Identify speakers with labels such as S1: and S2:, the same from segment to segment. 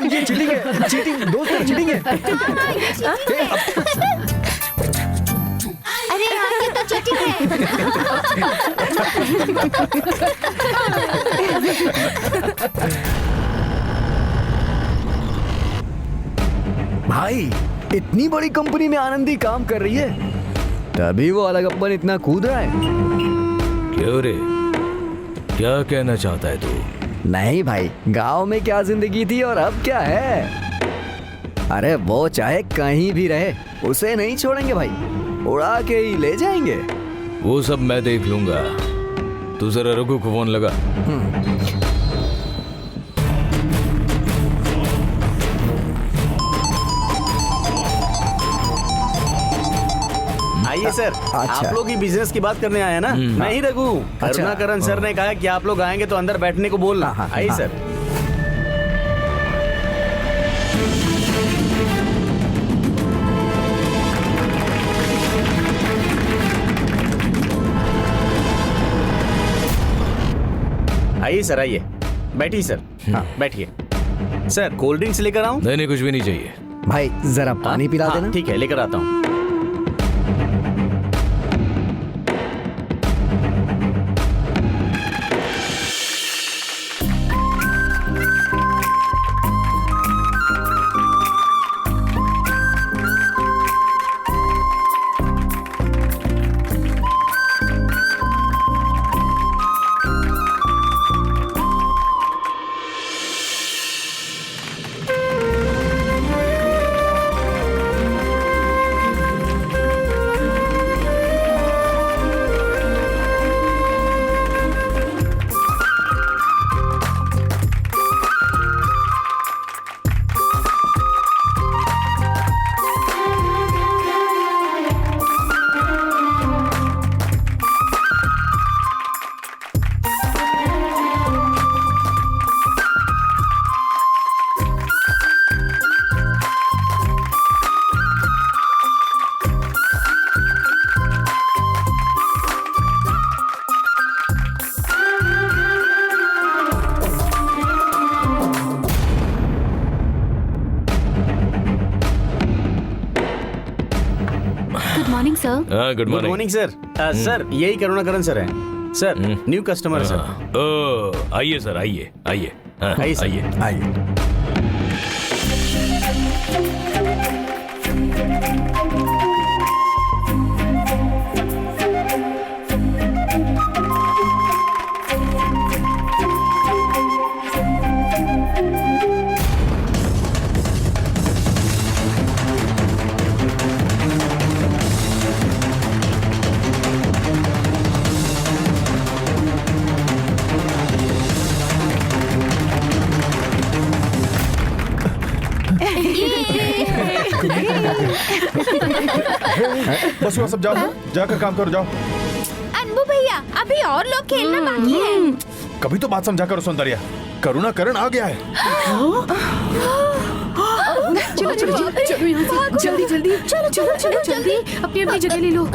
S1: ये चीटिंग है, चीटिंग दोस्त है, चीटिंग है।
S2: अरे हाँ, ये तो चीटिंग है।
S1: भाई इतनी बड़ी कंपनी में आनंदी काम कर रही है, तभी वो अलग अपन इतना कूद रहा है।
S3: क्यों रे, क्या कहना चाहता है तू?
S1: नहीं भाई, गांव में क्या जिंदगी थी और अब क्या है। अरे वो चाहे कहीं भी रहे, उसे नहीं छोड़ेंगे भाई, उड़ा के ही ले जाएंगे।
S3: वो सब मैं देख लूंगा, तू जरा रघु को फोन लगा।
S4: आइए सर। आप लोग ही बिजनेस की बात करने आए हैं ना? मैं ही रघु। करुणाकरण सर ने कहा कि आप लोग आएंगे तो अंदर बैठने को बोलना। आइए सर। आइए सर, आइए, बैठिए सर। हाँ बैठिए। सर कोल्ड ड्रिंक्स लेकर आऊं?
S3: नहीं, कुछ भी नहीं चाहिए।
S1: भाई जरा पानी पिला देना।
S4: ठीक है, लेकर आता हूँ।
S3: Good
S4: morning sir. सर यही करुणाकरण सर हैं। Sir new customer sir.
S3: आइए सर, आइए आइए।
S4: आइए
S1: आइए।
S5: बस हुआ, सब जाओ, जाकर काम करो, जाओ।
S2: अनबू भैया, अभी और लोग खेलना बाकी है।
S5: कभी तो बात समझा करो सौंदर्या, करुणाकरण आ गया है।
S6: चलो चलो चलो यहाँ से, जल्दी जल्दी, चलो चलो चलो जल्दी, अपनी अपनी जगह ले लो।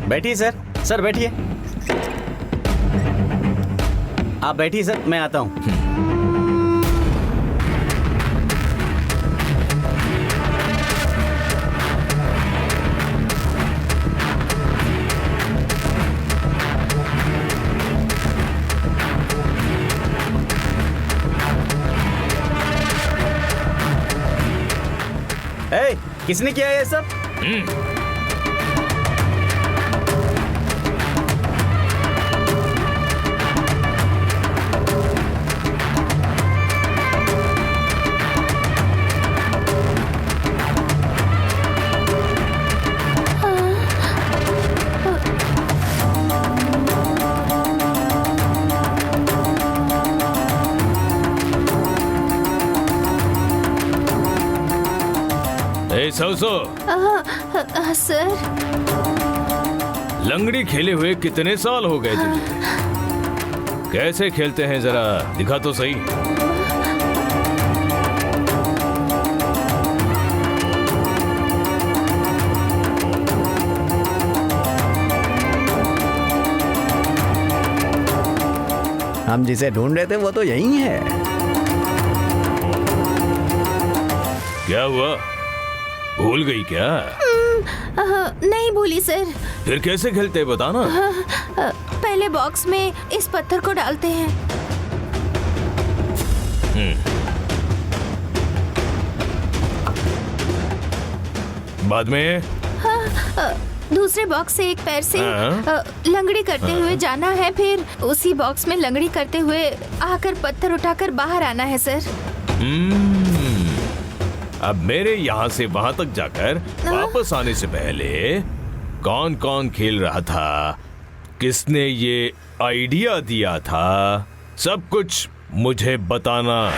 S4: बैठिए सर। सर बैठिए। आप बैठिए सर, मैं आता हूँ। किसने किया ये सब?
S3: सौसो,
S2: सर
S3: लंगड़ी खेले हुए कितने साल हो गए तुझे? कैसे खेलते हैं जरा दिखा तो सही।
S1: हम जिसे ढूंढ रहे थे वो तो यही है।
S3: क्या हुआ, भूल गई क्या?
S2: नहीं भूली सर।
S3: फिर कैसे खेलते हैं बताना।
S2: पहले बॉक्स में इस पत्थर को डालते हैं।
S3: बाद में
S2: दूसरे बॉक्स से एक पैर से लंगड़ी करते हुए जाना है, फिर उसी बॉक्स में लंगड़ी करते हुए आकर पत्थर उठाकर बाहर आना है सर।
S3: अब मेरे यहाँ से वहां तक जाकर वापस आने से पहले कौन कौन खेल रहा था, किसने ये आइडिया दिया था, सब कुछ मुझे बताना।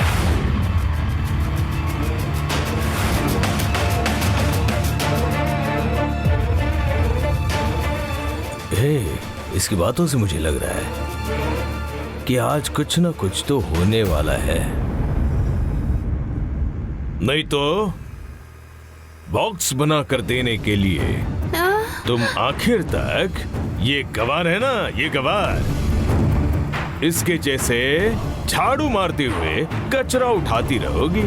S3: इसकी बातों से मुझे लग रहा है कि आज कुछ ना कुछ तो होने वाला है। नहीं तो बॉक्स बना कर देने के लिए तुम आखिर तक ये गवार है ना, ये गवार, इसके जैसे झाड़ू मारते हुए कचरा उठाती रहोगी।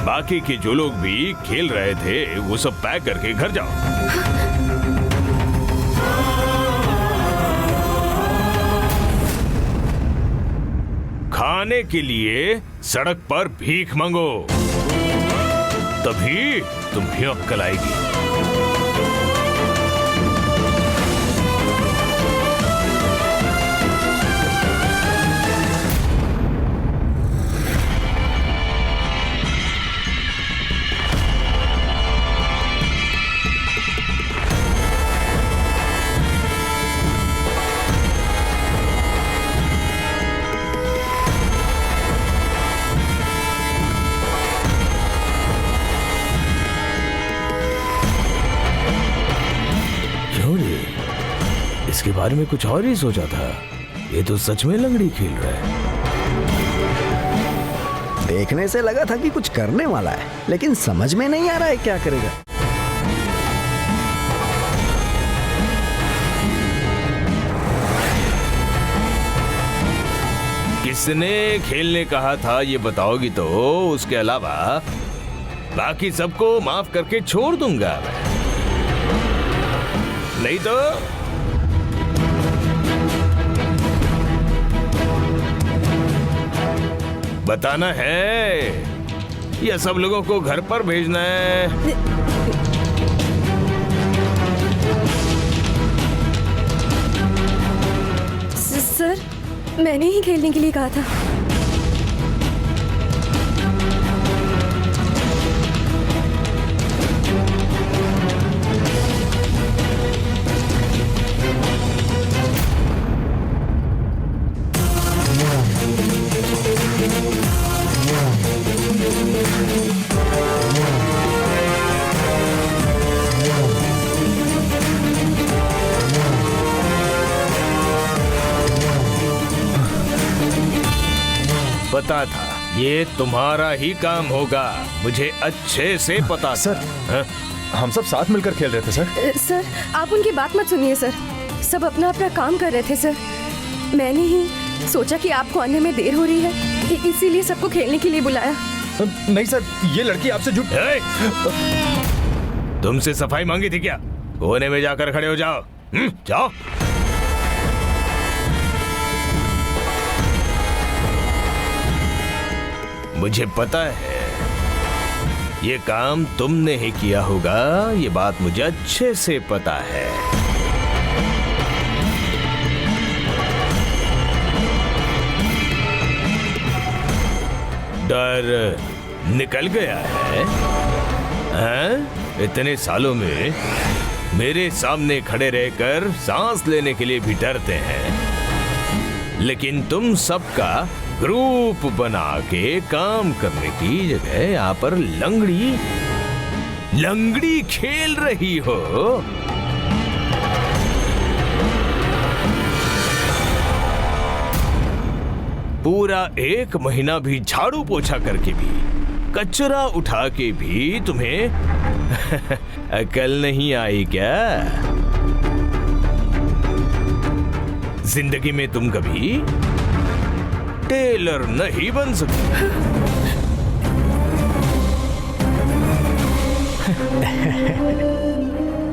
S3: बाकी के जो लोग भी खेल रहे थे वो सब पैक करके घर जाओ। खाने के लिए सड़क पर भीख मांगो, तभी तुम्हें अक्ल आएगी। इसके बारे में कुछ और ही सोचा था, ये तो सच में लंगड़ी खेल रहा है।
S1: देखने से लगा था कि कुछ करने वाला है, लेकिन समझ में नहीं आ रहा है क्या करेगा।
S3: किसने खेलने कहा था ये बताओगी तो उसके अलावा बाकी सबको माफ करके छोड़ दूंगा मैं। नहीं तो बताना है या सब लोगों को घर पर भेजना है?
S6: सर, मैंने ही खेलने के लिए कहा था।
S3: पता था ये तुम्हारा ही काम होगा, मुझे अच्छे से पता था।
S5: सर, हम सब साथ मिलकर खेल रहे थे सर।
S6: सर, आप उनकी बात मत सुनिए सर, सब अपना अपना काम कर रहे थे सर। मैंने ही सोचा कि आपको आने में देर हो रही है, इसीलिए सबको खेलने के लिए बुलाया।
S5: नहीं सर, ये लड़की आपसे झूठ।
S3: तुमसे सफाई मांगी थी क्या? कोने में जाकर खड़े हो जाओ। जाओ। मुझे पता है ये काम तुमने ही किया होगा, ये बात मुझे अच्छे से पता है। डर निकल गया है? हैं? इतने सालों में मेरे सामने खड़े रहकर सांस लेने के लिए भी डरते हैं, लेकिन तुम सबका ग्रुप बना के काम करने की जगह यहाँ पर लंगड़ी खेल रही हो। पूरा 1 महीना भी झाड़ू पोछा करके भी, कचरा उठा के भी तुम्हें अकल नहीं आई क्या? जिंदगी में तुम कभी टेलर नहीं बन सकते।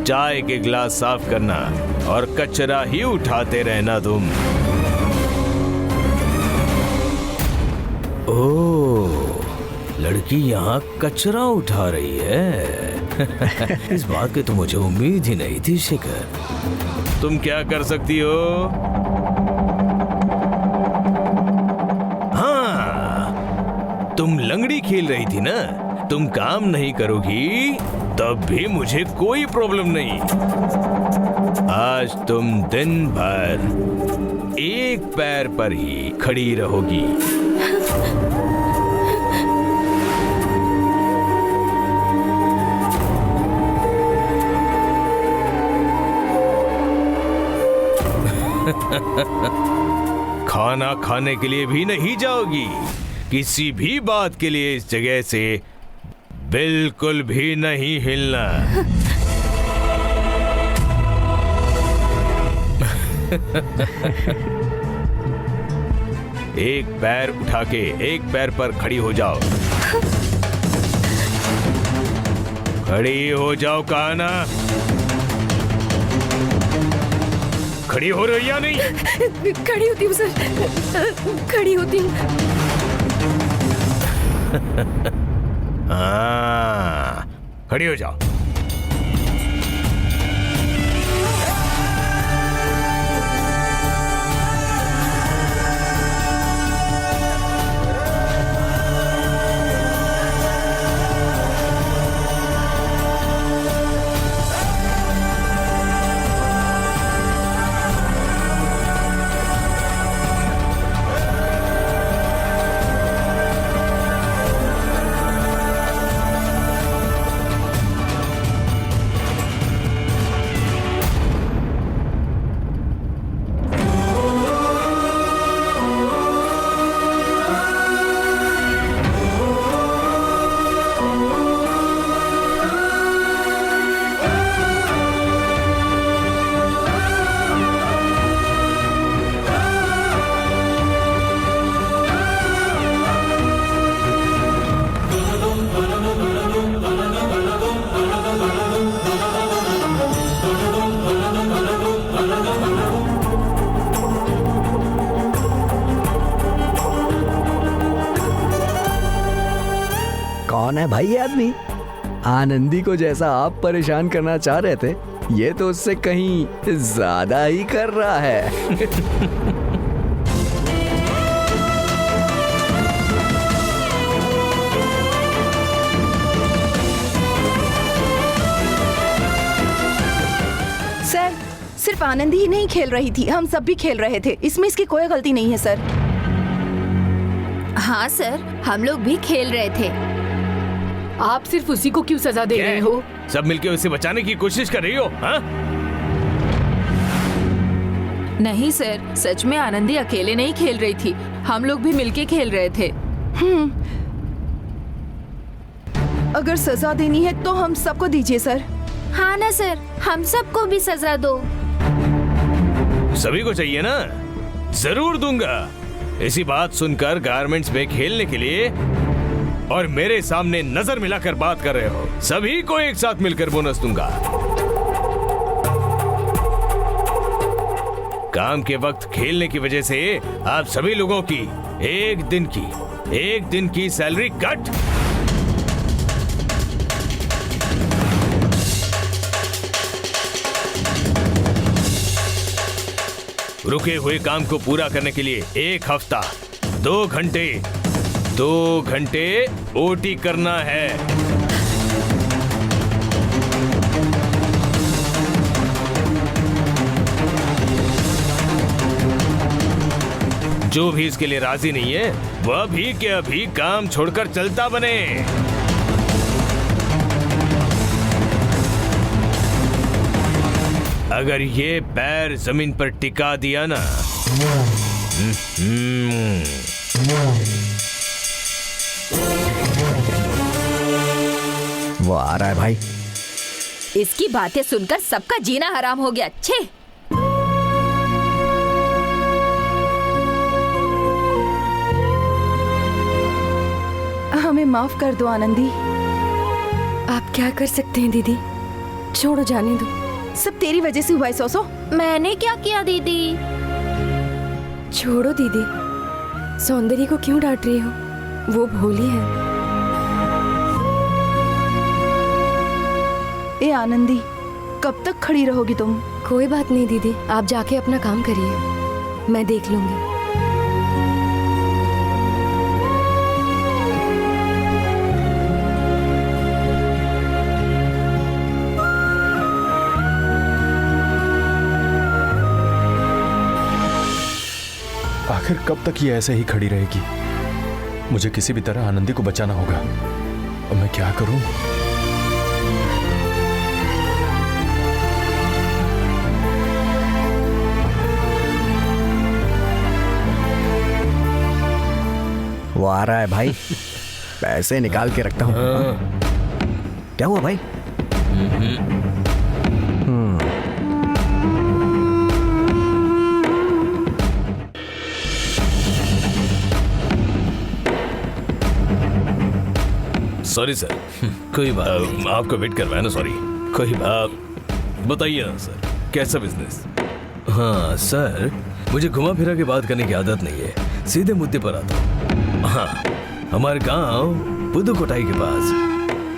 S3: चाय के गिलास साफ करना और कचरा ही उठाते रहना तुम। ओह, लड़की यहाँ कचरा उठा रही है। इस बात की तो मुझे उम्मीद ही नहीं थी शिखर। तुम क्या कर सकती हो? हाँ, तुम लंगड़ी खेल रही थी ना, तुम काम नहीं करोगी तब भी मुझे कोई प्रॉब्लम नहीं। आज तुम दिन भर एक पैर पर ही खड़ी रहोगी। खाना खाने के लिए भी नहीं जाओगी, किसी भी बात के लिए इस जगह से बिल्कुल भी नहीं हिलना। एक पैर उठा के एक पैर पर खड़ी हो जाओ। खड़ी हो जाओ, कहा ना? खड़ी हो रही या नहीं?
S6: खड़ी होती हूँ सर, खड़ी होती हूँ।
S3: हाँ, खड़ी हो जाओ।
S1: कौन है भाई ये आदमी? आनंदी को जैसा आप परेशान करना चाह रहे थे, ये तो उससे कहीं ज्यादा ही कर रहा है।
S7: सर, सिर्फ आनंदी ही नहीं खेल रही थी, हम सब भी खेल रहे थे। इसमें इसकी कोई गलती नहीं है सर।
S2: हाँ सर, हम लोग भी खेल रहे थे।
S8: आप सिर्फ उसी को क्यों सजा दे रहे हो?
S3: सब मिलके उसे बचाने की कोशिश कर रही हो? हाँ?
S8: नहीं सर, सच में आनंदी अकेले नहीं खेल रही थी, हम लोग भी मिलके खेल रहे थे।
S7: अगर सजा देनी है तो हम सबको दीजिए सर।
S2: हाँ ना सर, हम सबको भी सजा दो।
S3: सभी को चाहिए ना? जरूर दूंगा। इसी बात सुनकर गारमेंट्स में खेलने के लिए और मेरे सामने नजर मिलाकर बात कर रहे हो, सभी को एक साथ मिलकर बोनस दूंगा। काम के वक्त खेलने की वजह से आप सभी लोगों की एक दिन की सैलरी कट। रुके हुए काम को पूरा करने के लिए 1 हफ्ता 2 घंटे ओटी करना है। जो भी इसके लिए राजी नहीं है वह अभी के अभी काम छोड़कर चलता बने। अगर ये पैर जमीन पर टिका दिया ना,
S1: वो आ रहा है भाई।
S8: इसकी बातें सुनकर सबका जीना हराम हो गया। छे
S7: हमें माफ कर दो आनंदी।
S6: आप क्या कर सकते हैं दीदी, छोड़ो, जाने दो।
S7: सब तेरी वजह से हुआ है सोसो।
S2: मैंने क्या किया दीदी?
S6: छोड़ो दीदी, सौंदर्य को क्यों डांट रही हो, वो भोली है।
S7: ए आनंदी, कब तक खड़ी रहोगी तुम?
S6: कोई बात नहीं दीदी, आप जाके अपना काम करिए, मैं देख लूंगी।
S5: आखिर कब तक ये ऐसे ही खड़ी रहेगी? मुझे किसी भी तरह आनंदी को बचाना होगा। अब मैं क्या करूं?
S1: वो आ रहा है भाई। पैसे निकाल के रखता हूँ। क्या हुआ भाई?
S3: सॉरी सर, कोई बात नहीं। आपको वेट करवाया ना, सॉरी। कोई बात, बताइए ना सर, कैसा बिजनेस? हाँ सर, मुझे घुमा फिरा के बात करने की आदत नहीं है, सीधे मुद्दे पर आता हूँ। हाँ, हमारे गांव पुदुकोटाई के पास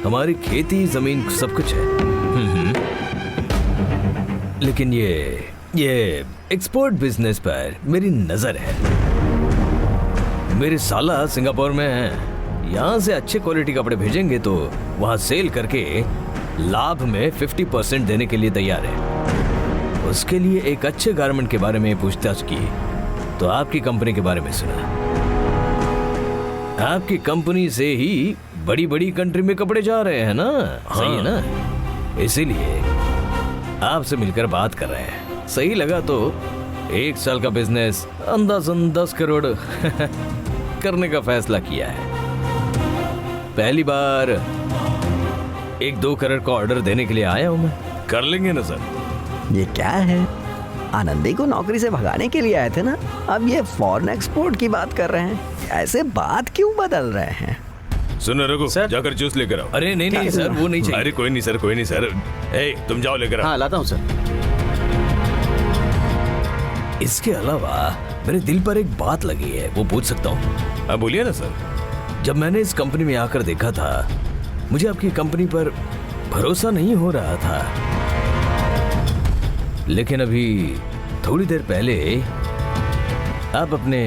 S3: हमारी खेती जमीन सब कुछ है। लेकिन ये एक्सपोर्ट बिजनेस पर मेरी नजर है। मेरे साला सिंगापुर में है, यहाँ से अच्छे क्वालिटी कपड़े भेजेंगे तो वहाँ सेल करके लाभ में 50% देने के लिए तैयार है। उसके लिए एक अच्छे गारमेंट के बारे में पूछताछ की तो आपकी कंपनी के बारे में सुना। आपकी कंपनी से ही बड़ी बड़ी कंट्री में कपड़े जा रहे हैं ना? सही है ना? इसीलिए आपसे मिलकर बात कर रहे हैं। सही लगा तो 1 साल का बिजनेस अंदाजन 10 करोड़ करने का फैसला किया है। पहली बार 1-2 करोड़ का ऑर्डर देने के लिए आया हूं मैं। कर लेंगे ना सर?
S1: ये क्या है? आनंदी को नौकरी से भगाने के लिए आए थे ना, अब ये फॉरेन एक्सपोर्ट की बात कर रहे हैं। ऐसे बात क्यों बदल रहे हैं?
S3: सुनो रघु, जाकर जूस लेकर आओ। अरे नहीं सर, वो नहीं चाहिए। अरे कोई नहीं सर। ए, तुम जाओ लेकर आओ।
S4: हाँ, लाता हूँ सर।
S3: इसके अलावा मेरे दिल पर एक बात लगी है, वो पूछ सकता हूँ? हाँ बोलिए ना सर। जब मैंने इस कंपनी में आकर देखा था, मुझे आपकी कंपनी पर भरोसा नहीं हो रहा था। लेकिन अभी थोड़ी देर पहले आप अपने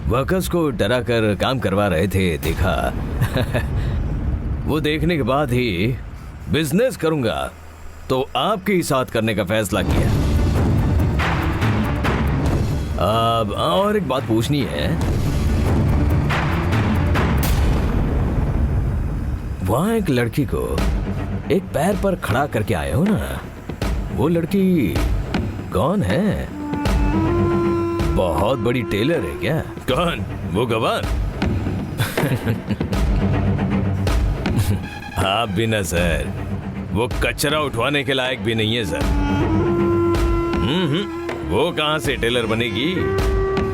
S3: वर्कर्स को डरा कर काम करवा रहे थे, देखा। वो देखने के बाद ही बिजनेस करूंगा तो आपके ही साथ करने का फैसला किया। अब और एक बात पूछनी है। वहां एक लड़की को एक पैर पर खड़ा करके आए हो ना, वो लड़की कौन है? बहुत बड़ी टेलर है क्या? कौन? वो गवार? आप भी ना सर, वो कचरा उठवाने के लायक भी नहीं है सर। वो कहां से टेलर बनेगी?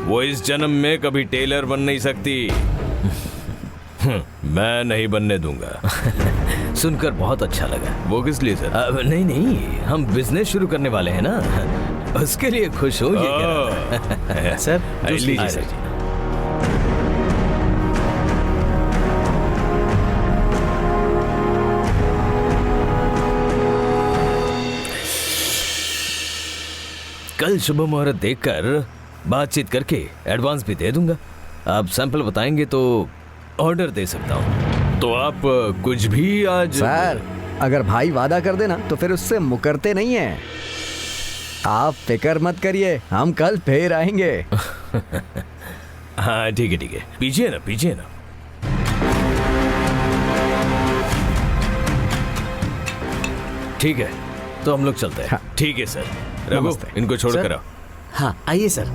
S3: वो इस जन्म में कभी टेलर बन नहीं सकती। मैं नहीं बनने दूंगा। सुनकर बहुत अच्छा लगा। वो किस लिए सर? नहीं, हम बिजनेस शुरू करने वाले हैं ना, उसके लिए खुश हो। सर लीजिए सर। कल शुभ मुहूर्त देखकर बातचीत करके एडवांस भी दे दूंगा। आप सैंपल बताएंगे तो ऑर्डर दे सकता हूँ। तो आप कुछ भी आज
S1: सर अगर भाई वादा कर देना तो फिर उससे मुकरते नहीं है। आप फिक्र मत करिए, हम कल फिर आएंगे।
S3: हाँ ठीक है, पीछे ना। ठीक है तो हम लोग चलते हैं।
S1: हाँ।
S3: ठीक है सर। रघु
S1: नमस्ते।
S3: इनको छोड़
S4: सर?
S3: कर आओ।
S4: हाँ आइए सर।